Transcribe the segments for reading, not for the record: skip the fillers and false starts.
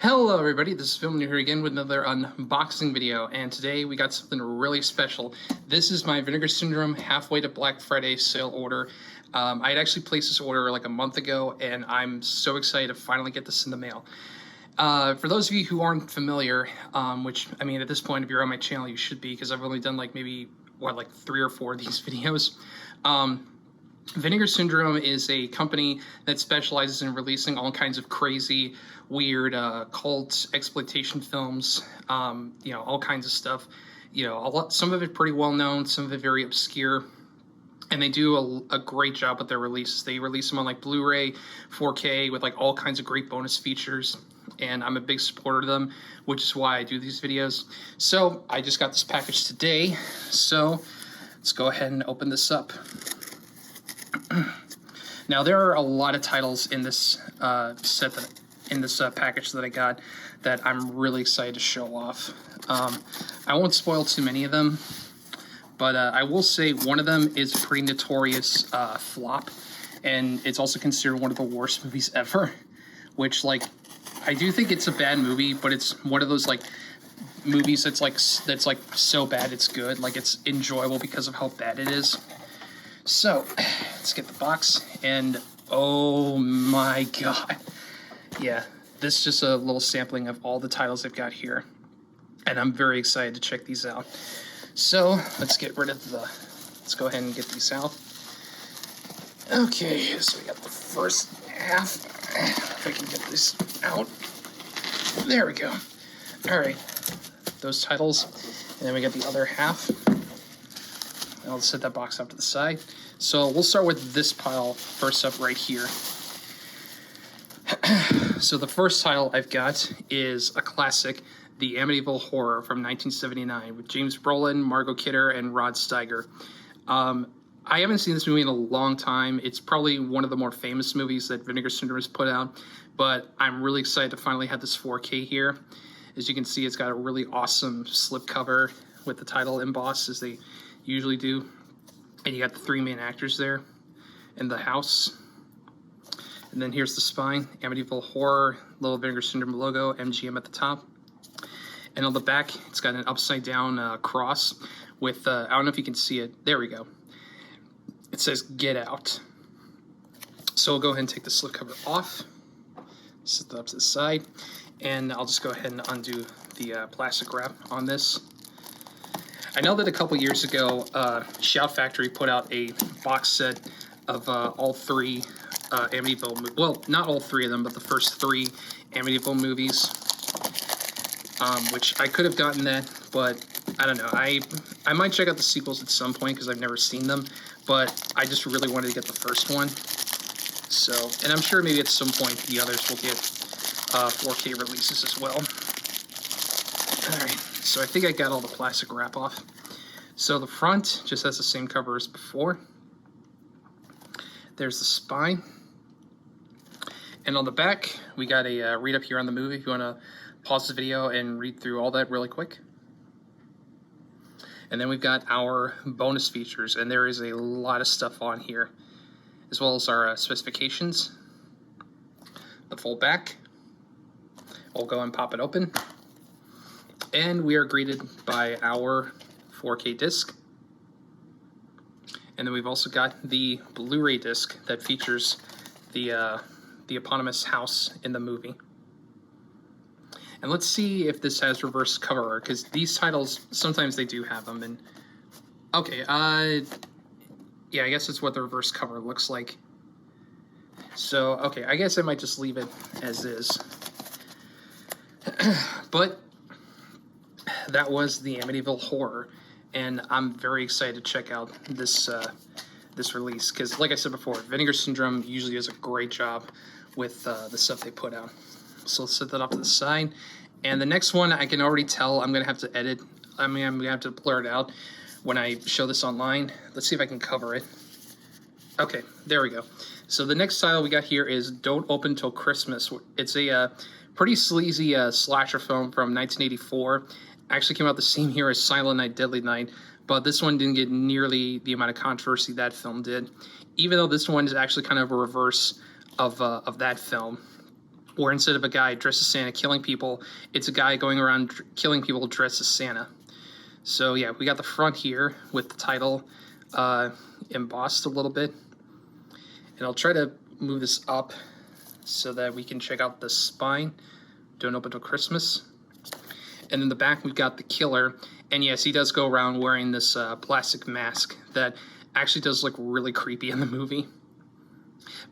Hello everybody, this is FilmNerd here again with another unboxing video, and today we got something really special. This is my Vinegar Syndrome Halfway to Black Friday sale order. I had actually placed this order like a month ago, and I'm so excited to finally get this in the mail. For those of you who aren't familiar, which, I mean, at this point, if you're on my channel, you should be, because I've only done like maybe, like 3 or 4 of these videos. Vinegar Syndrome is a company that specializes in releasing all kinds of crazy, weird, cult exploitation films, all kinds of stuff. Some of it pretty well known, some of it very obscure, and they do a great job with their releases. They release them on like Blu-ray, 4K, with like all kinds of great bonus features, and I'm a big supporter of them, which is why I do these videos. So I just got this package today, so let's go ahead and open this up. Now, there are a lot of titles in this package that I got that I'm really excited to show off. I won't spoil too many of them, but I will say one of them is a pretty notorious flop, and it's also considered one of the worst movies ever. Which, like, I do think it's a bad movie, but it's one of those like movies that's like so bad it's good. Like, it's enjoyable because of how bad it is. So, let's get the box, and oh my god. Yeah, this is just a little sampling of all the titles I've got here, and I'm very excited to check these out. So, let's go ahead and get these out. Okay, so we got the first half. If I can get this out. There we go. Alright, those titles, and then we got the other half. I'll set that box up to the side. So we'll start with this pile first up right here. So the first title I've got is a classic, The Amityville Horror from 1979 with James Brolin, Margot Kidder, and Rod Steiger. I haven't seen this movie in a long time. It's probably one of the more famous movies that Vinegar Syndrome has put out, but I'm really excited to finally have this 4K here. As you can see, it's got a really awesome slipcover with the title embossed as they usually do, and you got the 3 main actors there in the house, and then here's the spine, Amityville Horror, little Vinegar Syndrome logo, MGM at the top, and on the back it's got an upside down cross with I don't know if you can see it, there we go, it says "Get Out." So we'll go ahead and take the slipcover off, set that up to the side, and I'll just go ahead and undo the plastic wrap on this. I know that a couple years ago, Shout Factory put out a box set of all 3 Amityville movies. Well, not all 3 of them, but the first 3 Amityville movies, which I could have gotten that, but I don't know. I might check out the sequels at some point because I've never seen them, but I just really wanted to get the first one. So, and I'm sure maybe at some point the others will get 4K releases as well. Alright, so I think I got all the plastic wrap off. So the front just has the same cover as before. There's the spine. And on the back, we got a read up here on the movie if you want to pause the video and read through all that really quick. And then we've got our bonus features, and there is a lot of stuff on here, as well as our specifications. The full back. We'll go and pop it open. And we are greeted by our 4K disc. And then we've also got the Blu-ray disc that features the eponymous house in the movie. And let's see if this has reverse cover art, because these titles, sometimes they do have them. And okay, yeah, I guess that's what the reverse cover looks like. So, okay, I guess I might just leave it as is. But that was the Amityville Horror, and I'm very excited to check out this this release, because like I said before, Vinegar Syndrome usually does a great job with the stuff they put out. So let's set that off to the side, and the next one I can already tell I'm gonna have to edit. I mean, I'm gonna have to blur it out when I show this online. Let's see if I can cover it. Okay, there we go. So the next title we got here is Don't Open Till Christmas. It's a pretty sleazy slasher film from 1984. Actually came out the same year as Silent Night, Deadly Night, but this one didn't get nearly the amount of controversy that film did, even though this one is actually kind of a reverse of that film. where instead of a guy dressed as Santa killing people, it's a guy going around killing people dressed as Santa. So yeah, we got the front here with the title embossed a little bit. And I'll try to move this up so that we can check out the spine. Don't open till Christmas. And in the back, we've got the killer. And yes, he does go around wearing this plastic mask that actually does look really creepy in the movie.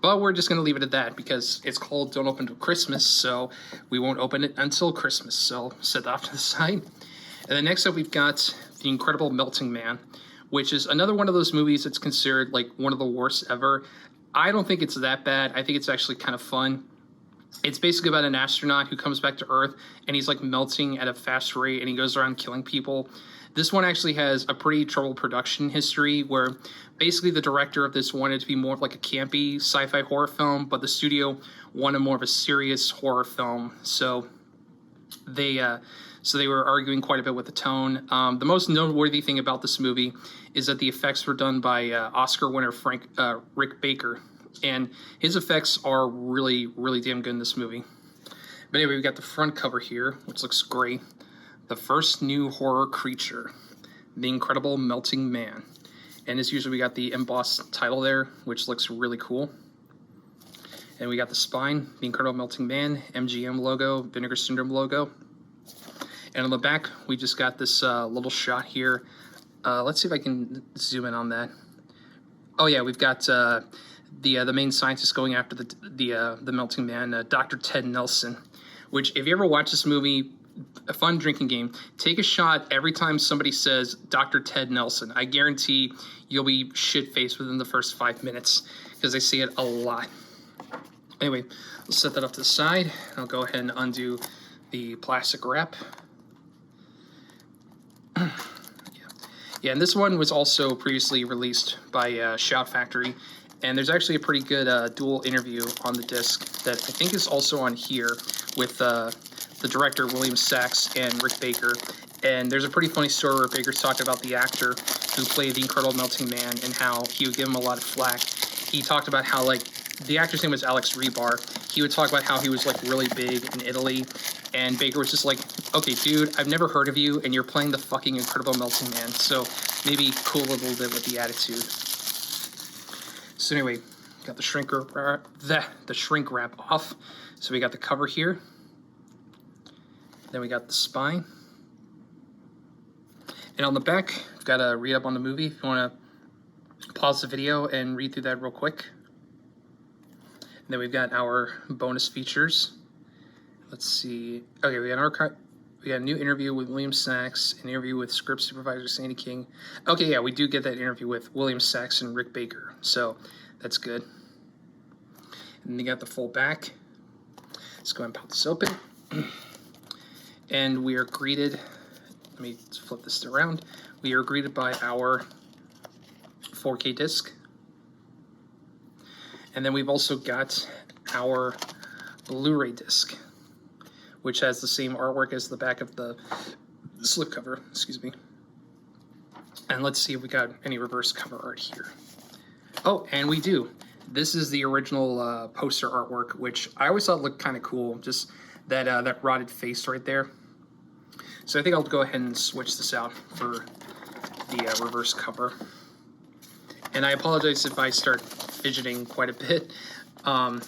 But we're just going to leave it at that because it's called Don't Open Till Christmas, so we won't open it until Christmas. So I'll set that off to the side. And then next up, we've got The Incredible Melting Man, which is another one of those movies that's considered like one of the worst ever. I don't think it's that bad. I think it's actually kind of fun. It's basically about an astronaut who comes back to Earth and he's like melting at a fast rate and he goes around killing people. This one actually has a pretty troubled production history where basically the director of this wanted to be more of like a campy sci-fi horror film, but the studio wanted more of a serious horror film. So they were arguing quite a bit with the tone. The most noteworthy thing about this movie is that the effects were done by Oscar winner Rick Baker. And his effects are really, really damn good in this movie. But anyway, we've got the front cover here, which looks great. The first new horror creature, The Incredible Melting Man. And as usual, we got the embossed title there, which looks really cool. And we got the spine, The Incredible Melting Man, MGM logo, Vinegar Syndrome logo. And on the back, we just got this little shot here. Let's see if I can zoom in on that. Oh yeah, we've got the main scientist going after the melting man, Dr. Ted Nelson. Which, if you ever watch this movie, a fun drinking game, take a shot every time somebody says Dr. Ted Nelson. I guarantee you'll be shit-faced within the first 5 minutes because they say it a lot. Anyway, let's set that up to the side. I'll go ahead and undo the plastic wrap. Yeah, and this one was also previously released by Shout Factory, and there's actually a pretty good dual interview on the disc that I think is also on here with the director William Sachs and Rick Baker. And there's a pretty funny story where Baker's talked about the actor who played the Incredible Melting Man and how he would give him a lot of flack. He talked about how, like, the actor's name was Alex Rebar. He would talk about how he was, like, really big in Italy. And Baker was just like, okay, dude, I've never heard of you, and you're playing the fucking Incredible Melting Man. So maybe cool a little bit with the attitude. So anyway, got the shrink wrap off. So we got the cover here. Then we got the spine. And on the back, we've got a read up on the movie. If you want to pause the video and read through that real quick. And then we've got our bonus features. Let's see. Okay, we got a new interview with William Sachs, an interview with script supervisor Sandy King. Okay, yeah, we do get that interview with William Sachs and Rick Baker, so that's good. And then you got the full back. Let's go ahead and pop this open. And we are greeted, let me flip this around. We are greeted by our 4K disc. And then we've also got our Blu-ray disc, which has the same artwork as the back of the slipcover, excuse me. And let's see if we got any reverse cover art here. Oh, and we do. This is the original poster artwork, which I always thought looked kind of cool, just that rotted face right there. So I think I'll go ahead and switch this out for the reverse cover. And I apologize if I start fidgeting quite a bit. I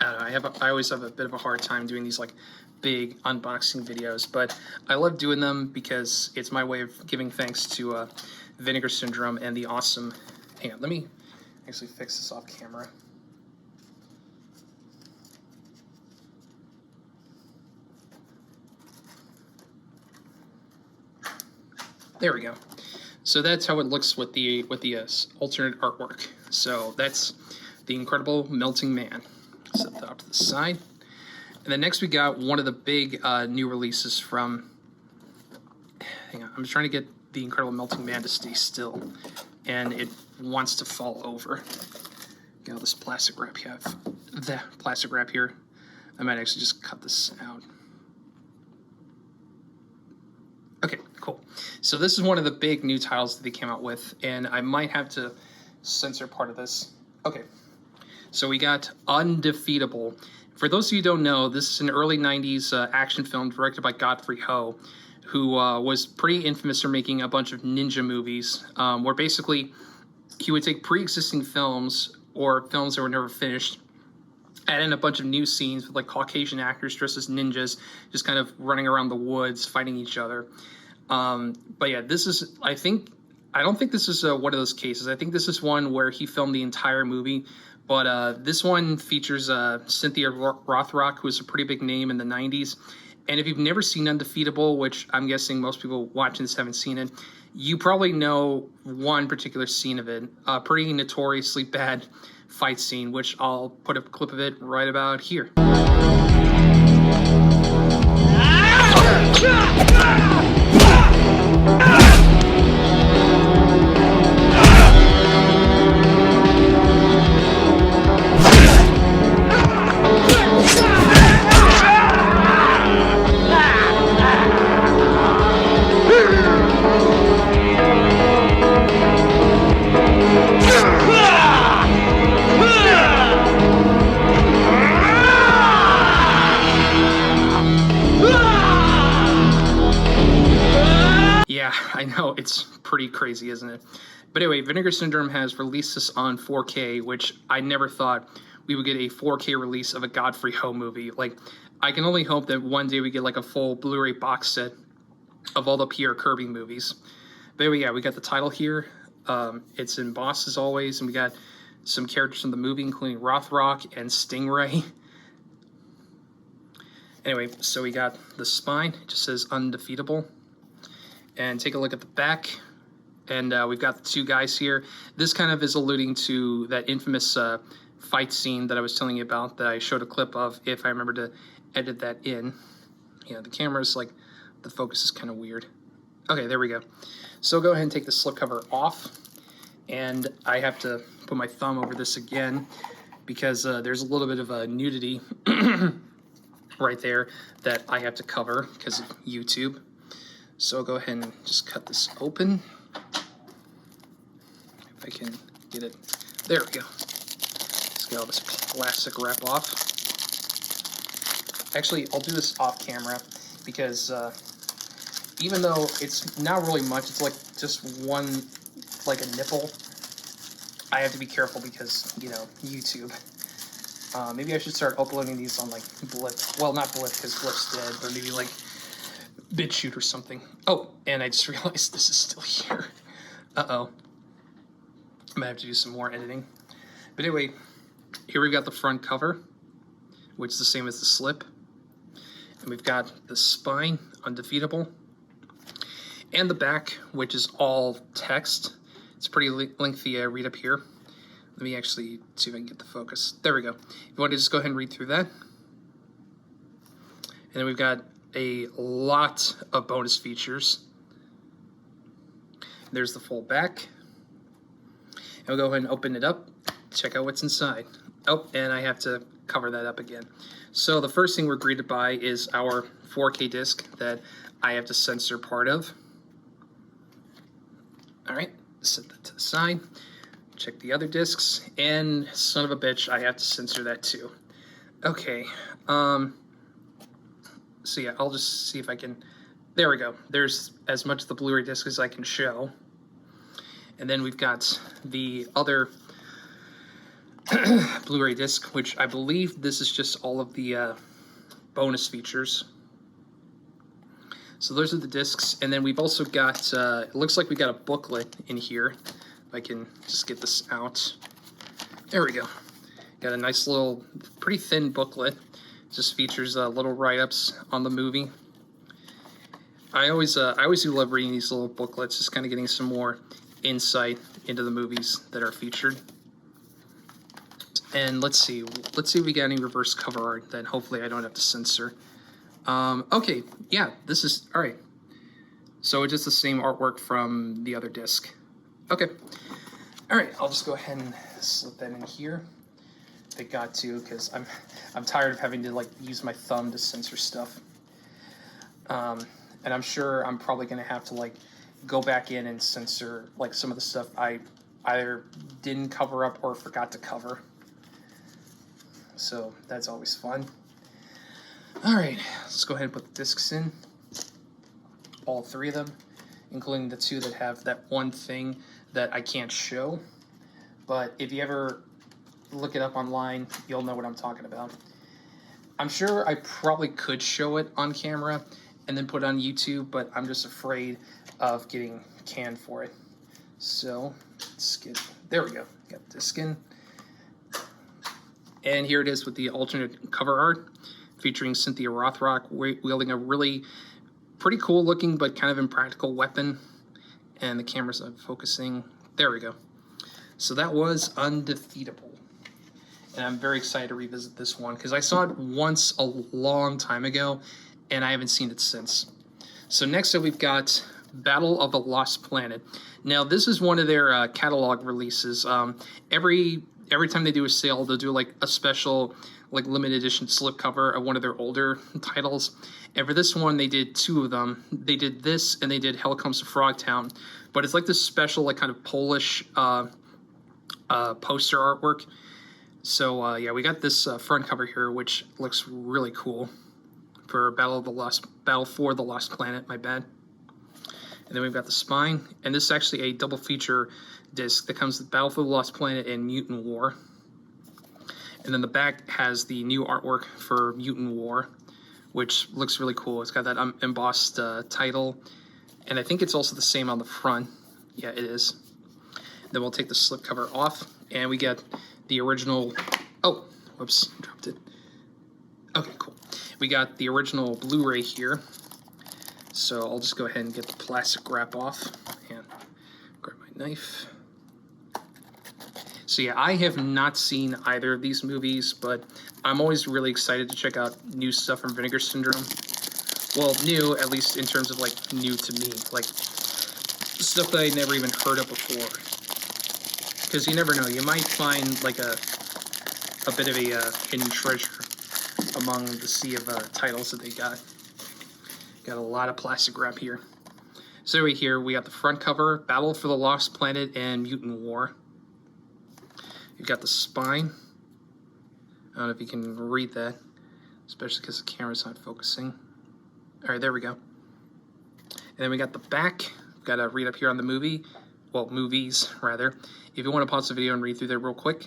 don't know, I always have a bit of a hard time doing these like big unboxing videos, but I love doing them because it's my way of giving thanks to Vinegar Syndrome and the awesome. Hang on, let me actually fix this off camera. There we go. So that's how it looks with the alternate artwork. So that's The Incredible Melting Man. Set that off to the side. And then next we got one of the big new releases from, hang on, I'm trying to get The Incredible Melting Man to stay still, and it wants to fall over. Got all this plastic wrap here. The plastic wrap here. I might actually just cut this out. Okay, cool. So this is one of the big new titles that they came out with, and I might have to censor part of this. Okay. So we got Undefeatable For those of you who don't know, this is an early 90s action film directed by Godfrey Ho, who was pretty infamous for making a bunch of ninja movies, where basically he would take pre-existing films or films that were never finished, add in a bunch of new scenes with like Caucasian actors dressed as ninjas, just kind of running around the woods, fighting each other. But yeah, this is, I don't think this is one of those cases. I think this is one where he filmed the entire movie. But this one features Cynthia Rothrock, who was a pretty big name in the 90s. And if you've never seen Undefeatable, which I'm guessing most people watching this haven't seen it, you probably know one particular scene of it. A pretty notoriously bad fight scene, which I'll put a clip of it right about here. Yeah, I know, it's pretty crazy, isn't it? But anyway, Vinegar Syndrome has released this on 4K, which I never thought we would get a 4K release of a Godfrey Ho movie. Like, I can only hope that one day we get like a full Blu-ray box set of all the Pierre Kirby movies. But anyway, yeah, we got the title here. It's embossed as always, and we got some characters from the movie, including Rothrock and Stingray. Anyway, so we got the spine. It just says Undefeatable. And take a look at the back. And we've got the two guys here. This kind of is alluding to that infamous fight scene that I was telling you about that I showed a clip of, if I remember to edit that in. Yeah, the camera's like, the focus is kind of weird. Okay, there we go. So go ahead and take the slipcover off. And I have to put my thumb over this again because there's a little bit of a nudity right there that I have to cover because of YouTube. So I'll go ahead and just cut this open. If I can get it. There we go. Let's get all this plastic wrap off. Actually, I'll do this off camera because even though it's not really much, it's like just one, like a nipple, I have to be careful because, you know, YouTube. Maybe I should start uploading these on like Blip. Well, not Blip because Blip's dead, but maybe like BitChute or something. Oh, and I just realized this is still here. Uh-oh. I might have to do some more editing. But anyway, here we've got the front cover, which is the same as the slip. And we've got the spine, Undefeatable. And the back, which is all text. It's pretty lengthy read up here. Let me actually see if I can get the focus. There we go. If you want to just go ahead and read through that. And then we've got a lot of bonus features. There's the full back. And we'll go ahead and open it up, check out what's inside. Oh, and I have to cover that up again. So the first thing we're greeted by is our 4K disc that I have to censor part of. All right, set that to the side. Check the other discs, and son of a bitch, I have to censor that too. Okay, so yeah, I'll just see if I can, there we go. There's as much of the Blu-ray disc as I can show. And then we've got the other Blu-ray disc, which I believe this is just all of the bonus features. So those are the discs. And then we've also got, it looks like we got a booklet in here. If I can just get this out. There we go. Got a nice little, pretty thin booklet. Just features little write-ups on the movie. I always do love reading these little booklets, just kind of getting some more insight into the movies that are featured. And let's see if we got any reverse cover art that hopefully I don't have to censor. Okay, yeah, this is, all right. So it's just the same artwork from the other disc. Okay, all right, I'll just go ahead and slip that in here. If it got to, because I'm tired of having to like use my thumb to censor stuff. And I'm sure I'm probably gonna have to like go back in and censor like some of the stuff I either didn't cover up or forgot to cover. so that's always fun. All right, let's go ahead and put the discs in. All 3 of them, including the 2 that have that one thing that I can't show. But if you ever look it up online, you'll know what I'm talking about. I'm sure I probably could show it on camera and then put it on YouTube, but I'm just afraid of getting canned for it. So let's get, there we go, got the disc in. And here it is with the alternate cover art featuring Cynthia Rothrock wielding a really pretty cool looking but kind of impractical weapon. And the camera's not focusing. There we go. So that was Undefeatable. And I'm very excited to revisit this one because I saw it once a long time ago and I haven't seen it since. So next up we've got Battle of the Lost Planet. Now this is one of their catalog releases. Every time they do a sale, they'll do like a special like limited edition slipcover of one of their older titles. And for this one, they did 2 of them. They did this and they did Hell Comes to Frogtown. But it's like this special like kind of Polish poster artwork. So yeah, we got this front cover here, which looks really cool for Battle for the Lost Planet. My bad. And then we've got the spine, and this is actually a double feature disc that comes with Battle for the Lost Planet and Mutant War. And then the back has the new artwork for Mutant War, which looks really cool. It's got that embossed title, and I think it's also the same on the front. Yeah, it is. Then we'll take the slipcover off, and we get the original. Oh, whoops, dropped it. Okay, cool. We got the original Blu-ray here. So I'll just go ahead and get the plastic wrap off and grab my knife. So yeah, I have not seen either of these movies, but I'm always really excited to check out new stuff from Vinegar Syndrome. Well, new, at least in terms of like new to me, like stuff that I never even heard of before. Because you never know, you might find like a bit of a hidden treasure among the sea of titles that they got. Got a lot of plastic wrap here. So right here, we got the front cover, Battle for the Lost Planet and Mutant War. You've got the spine. I don't know if you can read that, especially because the camera's not focusing. All right, there we go. And then we got the back. We've got to read up here on the movie. Well, movies, rather. If you want to pause the video and read through there real quick.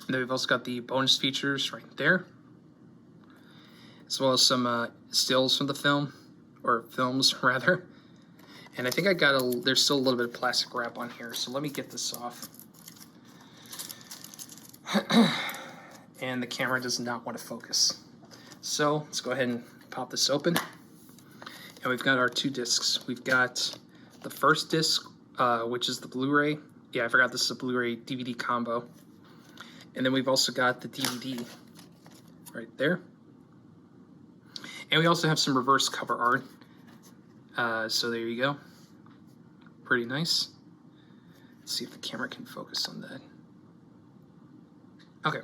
And then we've also got the bonus features right there, as well as some stills from the film, or films rather. And I think I got there's still a little bit of plastic wrap on here, so let me get this off. And the camera does not want to focus. So let's go ahead and pop this open. And we've got our 2 discs. We've got the first disc, which is the Blu-ray. Yeah, I forgot this is a Blu-ray DVD combo. And then we've also got the DVD right there. And we also have some reverse cover art. So there you go. Pretty nice. Let's see if the camera can focus on that. Okay,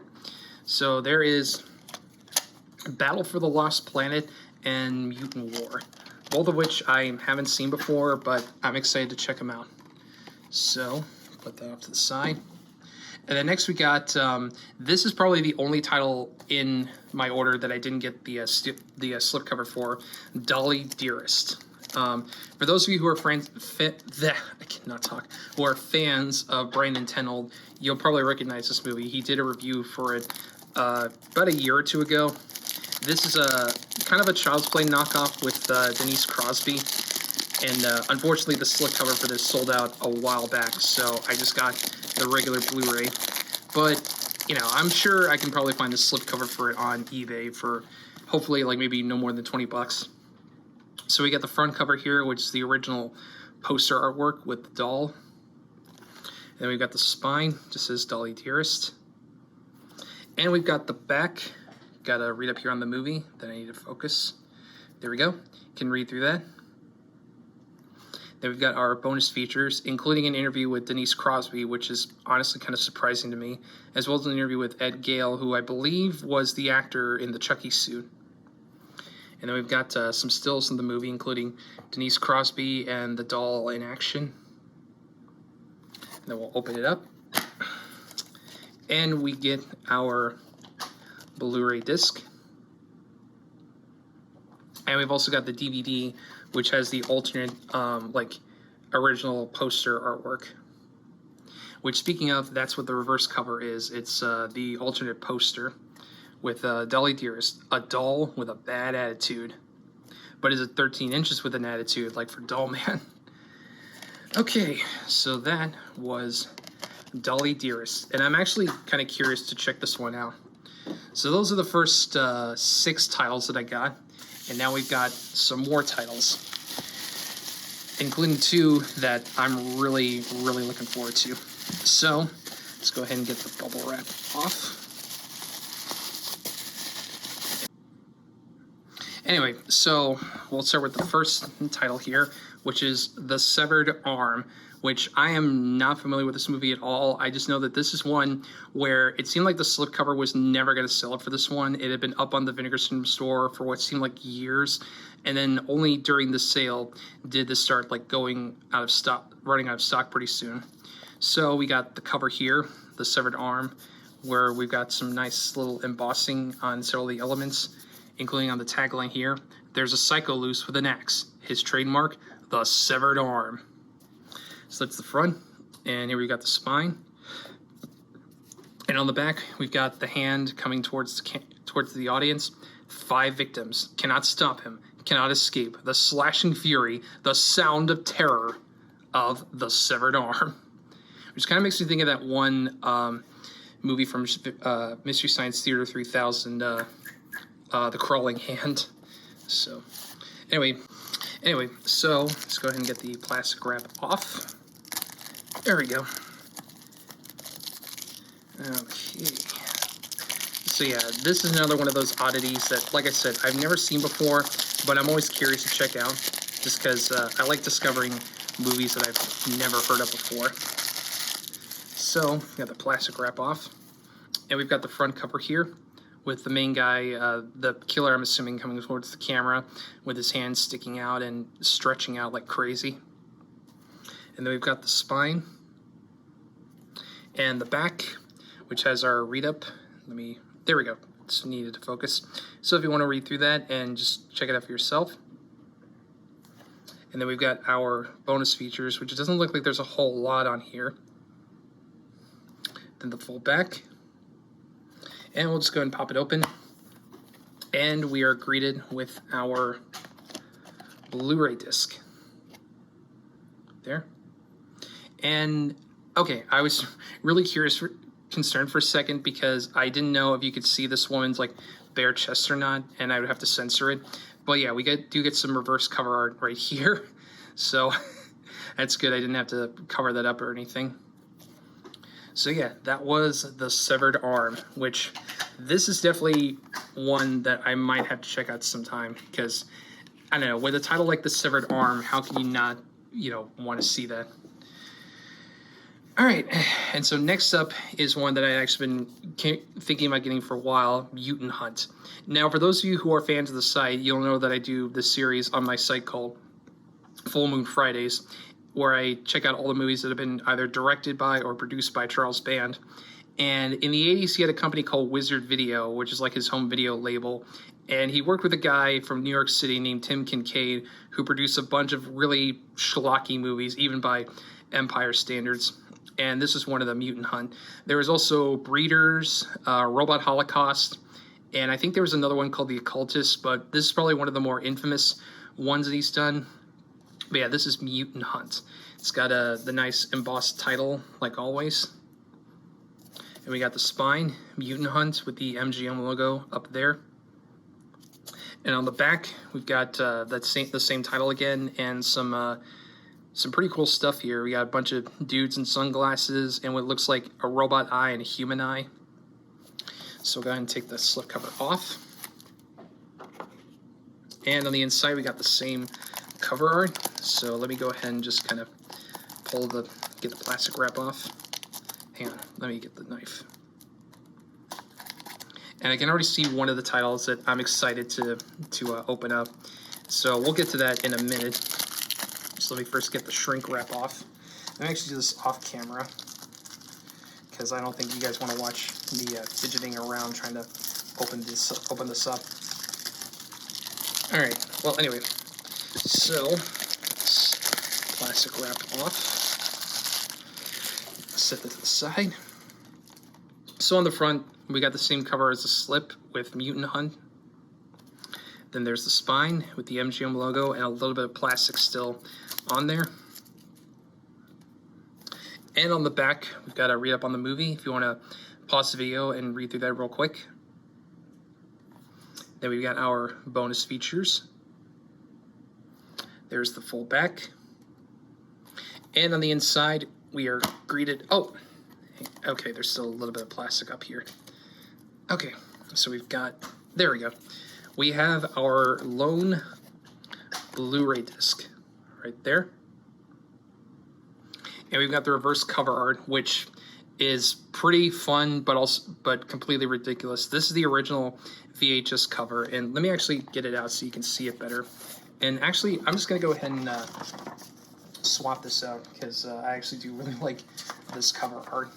so there is Battle for the Lost Planet and Mutant War, both of which I haven't seen before, but I'm excited to check them out. So put that off to the side. And then next we got, this is probably the only title in my order that I didn't get the slipcover for, Dolly Dearest. For those of you who are who are fans of Brandon Tenold, you'll probably recognize this movie. He did a review for it about a year or 2 ago. This is a kind of a Child's Play knockoff with Denise Crosby. And unfortunately, the slipcover for this sold out a while back, so I just got the regular Blu-ray. But, you know, I'm sure I can probably find the slipcover for it on eBay for hopefully like maybe no more than 20 bucks. So we got the front cover here, which is the original poster artwork with the doll. And then we've got the spine, just says Dolly Dearest. And we've got the back. Got to read up here on the movie, then I need to focus. There we go. Can read through that. Then we've got our bonus features, including an interview with Denise Crosby, which is honestly kind of surprising to me, as well as an interview with Ed Gale, who I believe was the actor in the Chucky suit. And then we've got some stills from the movie, including Denise Crosby and the doll in action. And then we'll open it up. And we get our Blu-ray disc. And we've also got the DVD, which has the alternate, like, original poster artwork. Which, speaking of, that's what the reverse cover is. It's the alternate poster with Dolly Dearest, a doll with a bad attitude. But is it 13 inches with an attitude, like for Doll Man? Okay, so that was Dolly Dearest. And I'm actually kind of curious to check this one out. So those are the first 6 titles that I got. And now we've got some more titles, including 2 that I'm really, really looking forward to. So let's go ahead and get the bubble wrap off. Anyway, so we'll start with the first title here, which is The Severed Arm, which I am not familiar with this movie at all. I just know that this is one where it seemed like the slipcover was never going to sell it for this one. It had been up on the Vinegar Syndrome store for what seemed like years, and then only during the sale did this start like going out of stock, running out of stock pretty soon. So we got the cover here, The Severed Arm, where we've got some nice little embossing on several of the elements, including on the tagline here. There's a psycho loose with an axe. His trademark, the severed arm. So that's the front, and here we got the spine. And on the back, we've got the hand coming towards the audience. 5 victims. Cannot stop him. Cannot escape. The slashing fury. The sound of terror of the severed arm. Which kind of makes me think of that one movie from Mystery Science Theater 3000, The Crawling Hand. So, anyway, so let's go ahead and get the plastic wrap off. There we go. Okay. So yeah, this is another one of those oddities that, like I said, I've never seen before, but I'm always curious to check out, just because I like discovering movies that I've never heard of before. So, we got the plastic wrap off, and we've got the front cover here, with the main guy, the killer, I'm assuming, coming towards the camera with his hands sticking out and stretching out like crazy. And then we've got the spine and the back, which has our read-up. There we go. It's needed to focus. So if you want to read through that and just check it out for yourself. And then we've got our bonus features, which it doesn't look like there's a whole lot on here. Then the full back. And we'll just go ahead and pop it open. And we are greeted with our Blu-ray disc. There. And, okay, I was really concerned for a second because I didn't know if you could see this woman's, like, bare chest or not, and I would have to censor it. But yeah, we do get some reverse cover art right here. So that's good. I didn't have to cover that up or anything. So yeah, that was The Severed Arm, which this is definitely one that I might have to check out sometime because, I don't know, with a title like The Severed Arm, how can you not, want to see that? All right, and so next up is one that I've actually been thinking about getting for a while, Mutant Hunt. Now, for those of you who are fans of the site, you'll know that I do this series on my site called Full Moon Fridays, where I check out all the movies that have been either directed by or produced by Charles Band. And in the 80s, he had a company called Wizard Video, which is like his home video label. And he worked with a guy from New York City named Tim Kincaid, who produced a bunch of really schlocky movies, even by Empire standards. And this is one of the, Mutant Hunt. There was also Breeders, Robot Holocaust, and I think there was another one called The Occultist, but this is probably one of the more infamous ones that he's done. But yeah, this is Mutant Hunt. It's got the nice embossed title, like always. And we got the spine, Mutant Hunt, with the MGM logo up there. And on the back, we've got the same title again, and some pretty cool stuff here. We got a bunch of dudes in sunglasses and what looks like a robot eye and a human eye. So we'll go ahead and take the slipcover off. And on the inside, we got the same cover art. So let me go ahead and just kind of get the plastic wrap off. Hang on, let me get the knife. And I can already see one of the titles that I'm excited to open up. So we'll get to that in a minute. So let me first get the shrink wrap off. I'm actually do this off camera because I don't think you guys want to watch me fidgeting around trying to open this up. All right. Well, anyway, so plastic wrap off. Set that to the side. So on the front, we got the same cover as the slip with Mutant Hunt. Then there's the spine with the MGM logo and a little bit of plastic still on there. And on the back, we've got a read up on the movie if you want to pause the video and read through that real quick. Then we've got our bonus features. There's the full back. And on the inside, we are greeted... Oh, okay, there's still a little bit of plastic up here. Okay, so we've got... There we go. We have our lone Blu-ray disc right there. And we've got the reverse cover art, which is pretty fun, but completely ridiculous. This is the original VHS cover, and let me actually get it out so you can see it better. And actually, I'm just going to go ahead and swap this out, because I actually do really like this cover art.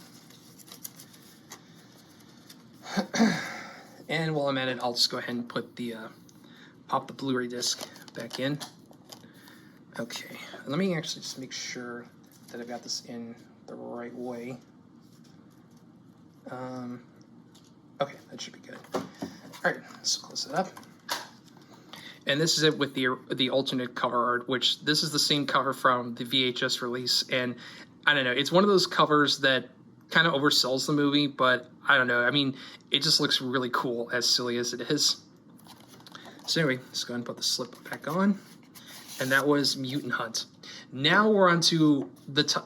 And while I'm at it, I'll just go ahead and put the pop the Blu-ray disc back in. Okay, let me actually just make sure that I've got this in the right way. Okay, that should be good. All right, let's close it up. And this is it with the alternate cover art, which this is the same cover from the VHS release. And I don't know, it's one of those covers that kind of oversells the movie, but I don't know. I mean, it just looks really cool, as silly as it is. So anyway, let's go ahead and put the slip back on. And that was Mutant Hunt. Now we're on to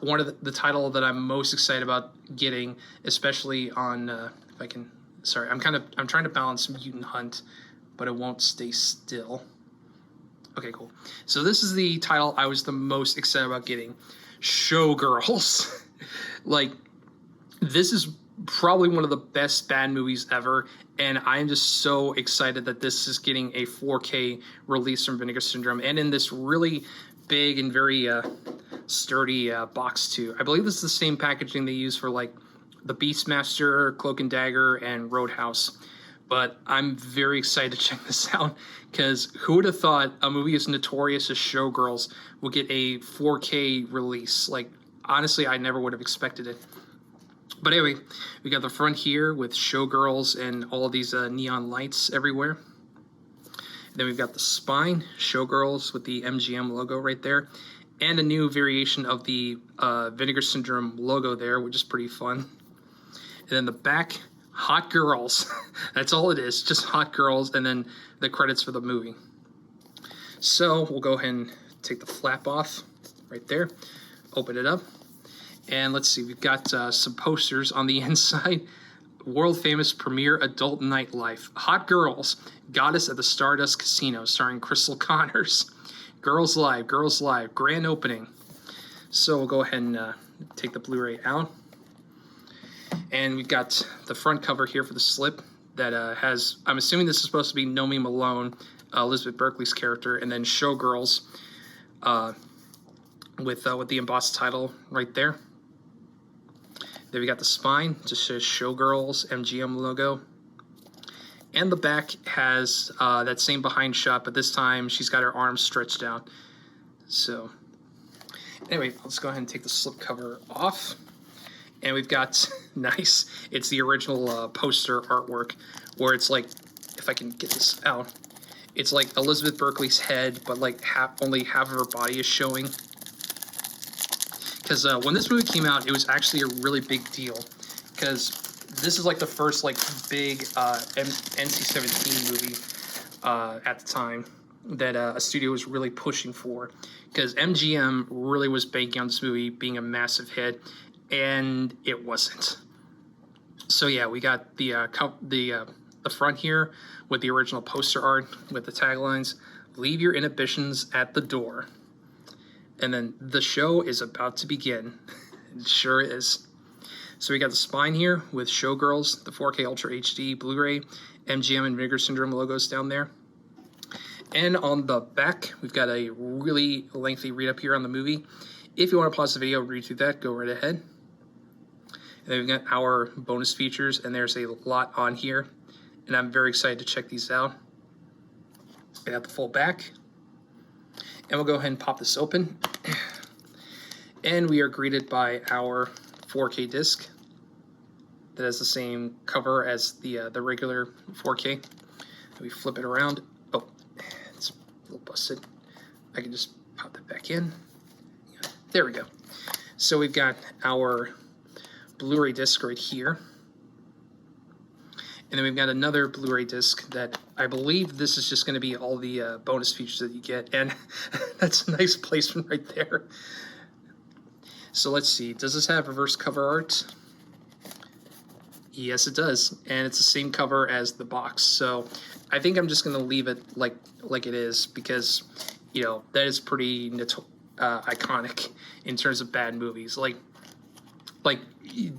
one of the title that I'm most excited about getting, especially on, if I can, sorry, I'm trying to balance Mutant Hunt, but it won't stay still. Okay, cool. So this is the title I was the most excited about getting, Showgirls. Like, this is probably one of the best bad movies ever, and I'm just so excited that this is getting a 4K release from Vinegar Syndrome, and in this really big and very sturdy box too. I believe this is the same packaging they use for like the Beastmaster, Cloak and Dagger, and Roadhouse. But I'm very excited to check this out, because who would have thought a movie as notorious as Showgirls would get a 4K release? Like, honestly, I never would have expected it. But anyway, we got the front here with Showgirls and all of these neon lights everywhere. Then we've got the spine, Showgirls with the MGM logo right there, and a new variation of the Vinegar Syndrome logo there, which is pretty fun. And then the back, Hot Girls. That's all it is, just Hot Girls, and then the credits for the movie. So we'll go ahead and take the flap off right there, open it up, and let's see, we've got some posters on the inside. World famous premiere adult nightlife, Hot Girls, Goddess at the Stardust Casino, starring Crystal Connors. Girls Live, grand opening. So we'll go ahead and take the Blu-ray out. And we've got the front cover here for the slip that has, I'm assuming this is supposed to be Nomi Malone, Elizabeth Berkley's character, and then Showgirls with the embossed title right there. Then we got the spine, just says Showgirls, MGM logo. And the back has that same behind shot, but this time she's got her arms stretched out. So anyway, let's go ahead and take the slip cover off. And we've got, nice, it's the original poster artwork, where it's like, if I can get this out, it's like Elizabeth Berkley's head, but like only half of her body is showing. Because when this movie came out, it was actually a really big deal, because this is like the first like big NC-17 movie at the time that a studio was really pushing for, because MGM really was banking on this movie being a massive hit, and it wasn't. So yeah, we got the front here with the original poster art with the taglines, "Leave your inhibitions at the door." And then the show is about to begin. It sure is. So we got the spine here with Showgirls, the 4K Ultra HD Blu-ray, MGM and Vinegar Syndrome logos down there. And on the back, we've got a really lengthy read-up here on the movie. If you want to pause the video and read through that, go right ahead. And then we've got our bonus features, and there's a lot on here, and I'm very excited to check these out. We got the full back, and we'll go ahead and pop this open. And we are greeted by our 4K disc that has the same cover as the regular 4K. We flip it around. Oh, it's a little busted. I can just pop that back in. There we go. So we've got our Blu-ray disc right here. And then we've got another Blu-ray disc that I believe this is just going to be all the bonus features that you get. And that's a nice placement right there. So let's see. Does this have reverse cover art? Yes, it does. And it's the same cover as the box. So I think I'm just going to leave it like it is because, you know, that is pretty iconic in terms of bad movies. Like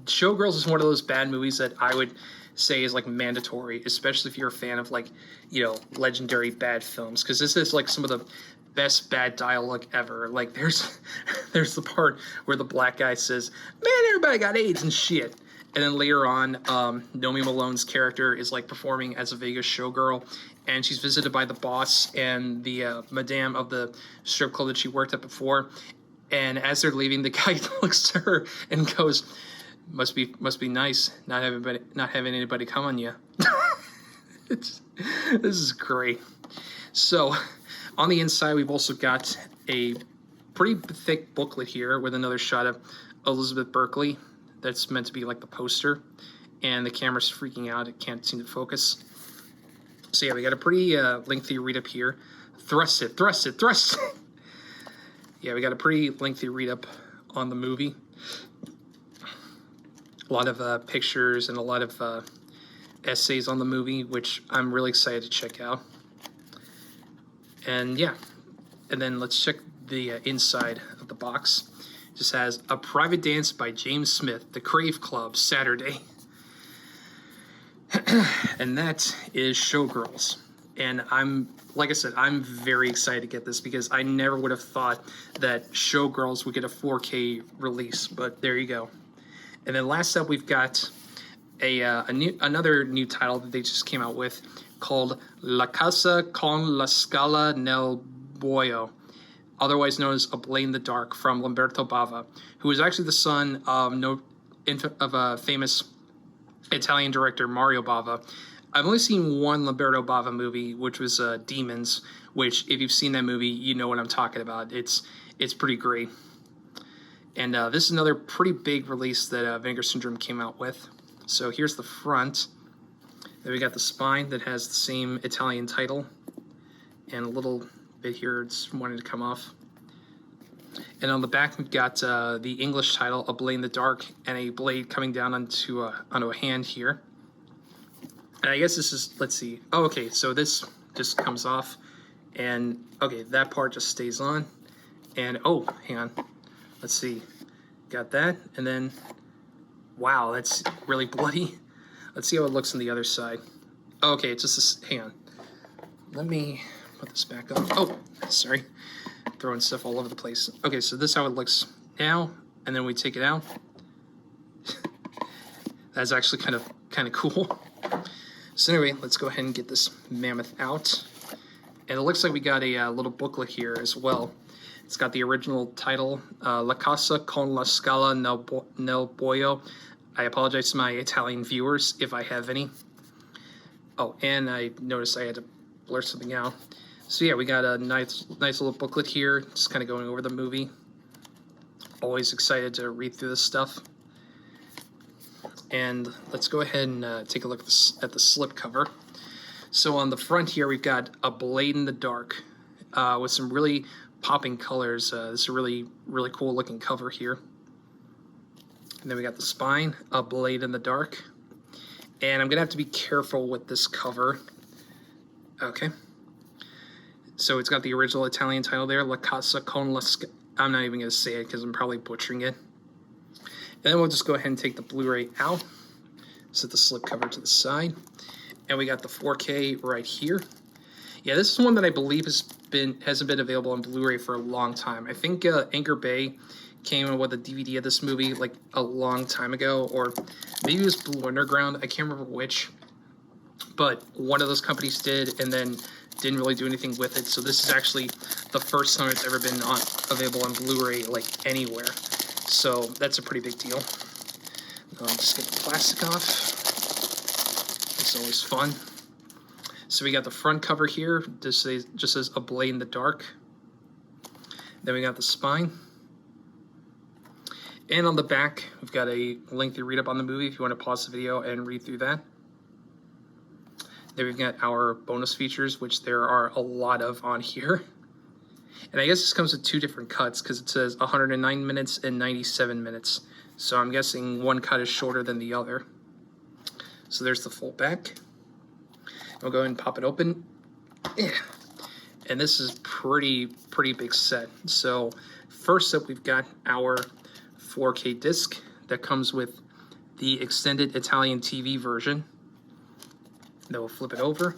Showgirls is one of those bad movies that I would say is like mandatory, especially if you're a fan of like, you know, legendary bad films, because this is like some of the best bad dialogue ever. Like there's the part where the black guy says, "Man, everybody got AIDS and shit." And then later on, Nomi Malone's character is like performing as a Vegas showgirl, and she's visited by the boss and the madame of the strip club that she worked at before. And as they're leaving, the guy looks to her and goes, "Must be nice not having anybody come on you." This is great. So on the inside, we've also got a pretty thick booklet here with another shot of Elizabeth Berkley. That's meant to be like the poster, and the camera's freaking out. It can't seem to focus. So yeah, we got a pretty lengthy read up here. Thrust it. Yeah, we got a pretty lengthy read up on the movie. A lot of pictures and a lot of essays on the movie, which I'm really excited to check out. And yeah, and then let's check the inside of the box. It just has A Private Dance by James Smith, The Crave Club, Saturday. And that is Showgirls. And like I said, I'm very excited to get this because I never would have thought that Showgirls would get a 4K release, but there you go. And then last up, we've got another new title that they just came out with called La Casa con la Scala nel Buio, otherwise known as A Blade in the Dark, from Lamberto Bava, who is actually the son of a famous Italian director, Mario Bava. I've only seen one Lamberto Bava movie, which was Demons, which, if you've seen that movie, you know what I'm talking about. It's pretty great. And this is another pretty big release that Vinegar Syndrome came out with. So here's the front. Then we got the spine that has the same Italian title. And a little bit here, it's wanting to come off. And on the back, we've got the English title, A Blade in the Dark, and a blade coming down onto a hand here. And I guess this is, let's see. Oh, okay, so this just comes off. And, okay, that part just stays on. And, oh, hang on. Let's see. Got that. And then, wow, that's really bloody. Let's see how it looks on the other side. Okay, it's just this. Hang on. Let me put this back on. Oh, sorry. Throwing stuff all over the place. Okay, so this is how it looks now. And then we take it out. That's actually kind of cool. So anyway, let's go ahead and get this mammoth out. And it looks like we got a little booklet here as well. It's got the original title, La Casa con la Scala nel Buio. I apologize to my Italian viewers if I have any. Oh, and I noticed I had to blur something out. So yeah, we got a nice little booklet here, just kind of going over the movie. Always excited to read through this stuff. And let's go ahead and take a look at the slipcover. So on the front here, we've got A Blade in the Dark with some really popping colors. This is a really, really cool looking cover here. And then we got the spine, A Blade in the Dark. And I'm going to have to be careful with this cover. Okay. So it's got the original Italian title there, La Casa con la Scala. I'm not even going to say it because I'm probably butchering it. And then we'll just go ahead and take the Blu-ray out. Set the slipcover to the side. And we got the 4K right here. Yeah, this is one that I believe hasn't been available on Blu-ray for a long time. I think Anchor Bay came in with a DVD of this movie like a long time ago, or maybe it was Blue Underground. I can't remember which, but one of those companies did, and then didn't really do anything with it. So this is actually the first time it's ever been available on Blu-ray like anywhere. So that's a pretty big deal. Just get the plastic off. It's always fun. So we got the front cover here. Just says "A Blade in the Dark." Then we got the spine. And on the back, we've got a lengthy read-up on the movie if you want to pause the video and read through that. Then we've got our bonus features, which there are a lot of on here. And I guess this comes with two different cuts because it says 109 minutes and 97 minutes. So I'm guessing one cut is shorter than the other. So there's the full back. We'll go ahead and pop it open. Yeah. And this is pretty big set. So first up, we've got our 4K disc that comes with the extended Italian TV version. Then we'll flip it over,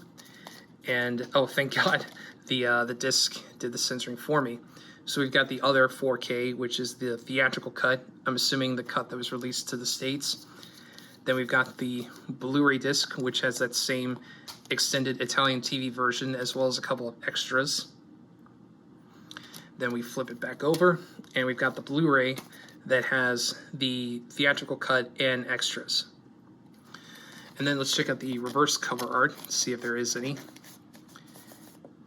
and oh, thank God, the disc did the censoring for me. So we've got the other 4K, which is the theatrical cut. I'm assuming the cut that was released to the States. Then we've got the Blu-ray disc, which has that same extended Italian TV version, as well as a couple of extras. Then we flip it back over, and we've got the Blu-ray that has the theatrical cut and extras. And then let's check out the reverse cover art, see if there is any.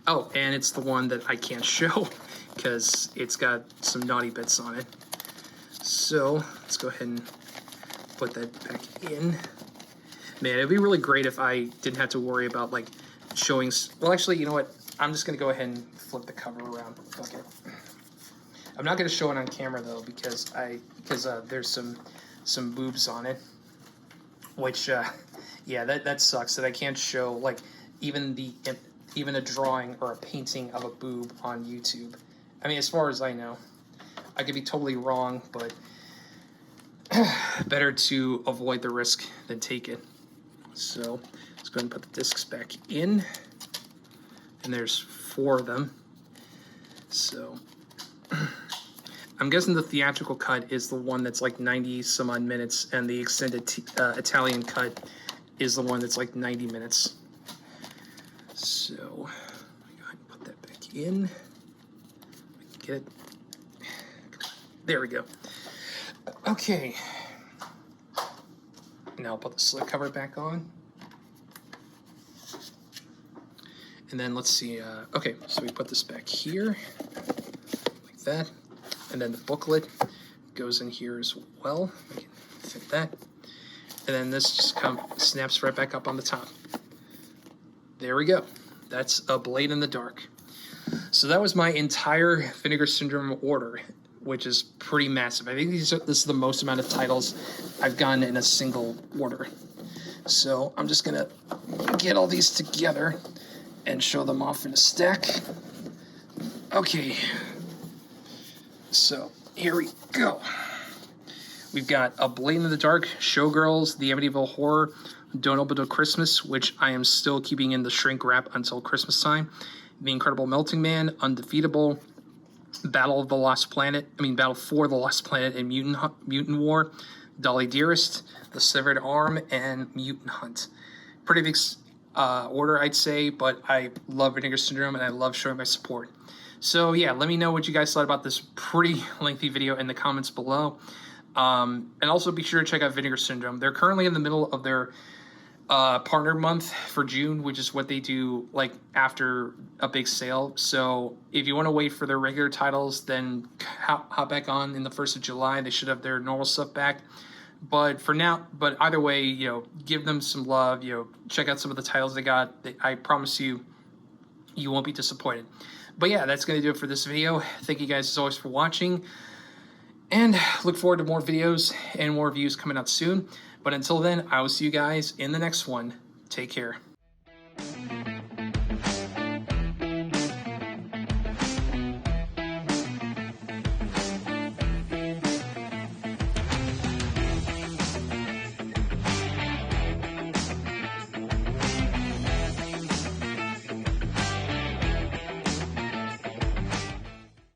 Oh, and it's the one that I can't show because it's got some naughty bits on it. So let's go ahead and put that back in. Man, it'd be really great if I didn't have to worry about like showing. Well, actually, you know what? I'm just gonna go ahead and flip the cover around. Fuck it. I'm not gonna show it on camera though because there's some boobs on it, which yeah, that sucks that I can't show like even a drawing or a painting of a boob on YouTube. I mean, as far as I know, I could be totally wrong, but better to avoid the risk than take it. So let's go ahead and put the discs back in, and there's 4 of them. So I'm guessing the theatrical cut is the one that's like 90 some odd minutes, and the extended Italian cut is the one that's like 90 minutes. So go ahead and put that back in. Get it. There we go. Okay. Now I'll put the slip cover back on. And then let's see. Okay, so we put this back here like that. And then the booklet goes in here as well. We can fit that. And then this just snaps right back up on the top. There we go. That's A Blade in the Dark. So that was my entire Vinegar Syndrome order, which is pretty massive. I think this is the most amount of titles I've gotten in a single order. So I'm just gonna get all these together and show them off in a stack. Okay. So here we go. We've got A Blade in the Dark, Showgirls, The Amityville Horror, Don't Open Till Christmas, which I am still keeping in the shrink wrap until Christmas time, The Incredible Melting Man, Undefeatable, Battle for the Lost Planet and Mutant War, Dolly Dearest, The Severed Arm, and Mutant Hunt. Pretty big order, I'd say, but I love Vinegar Syndrome and I love showing my support. So yeah, let me know what you guys thought about this pretty lengthy video in the comments below. And also be sure to check out Vinegar Syndrome. They're currently in the middle of their partner month for June, which is what they do like after a big sale. So if you want to wait for their regular titles, then hop back on in the 1st of July. They should have their normal stuff back. But for now, either way, you know, give them some love. You know, check out some of the titles they got. I promise you, you won't be disappointed. But yeah, that's going to do it for this video. Thank you guys as always for watching. And look forward to more videos and more reviews coming out soon. But until then, I will see you guys in the next one. Take care.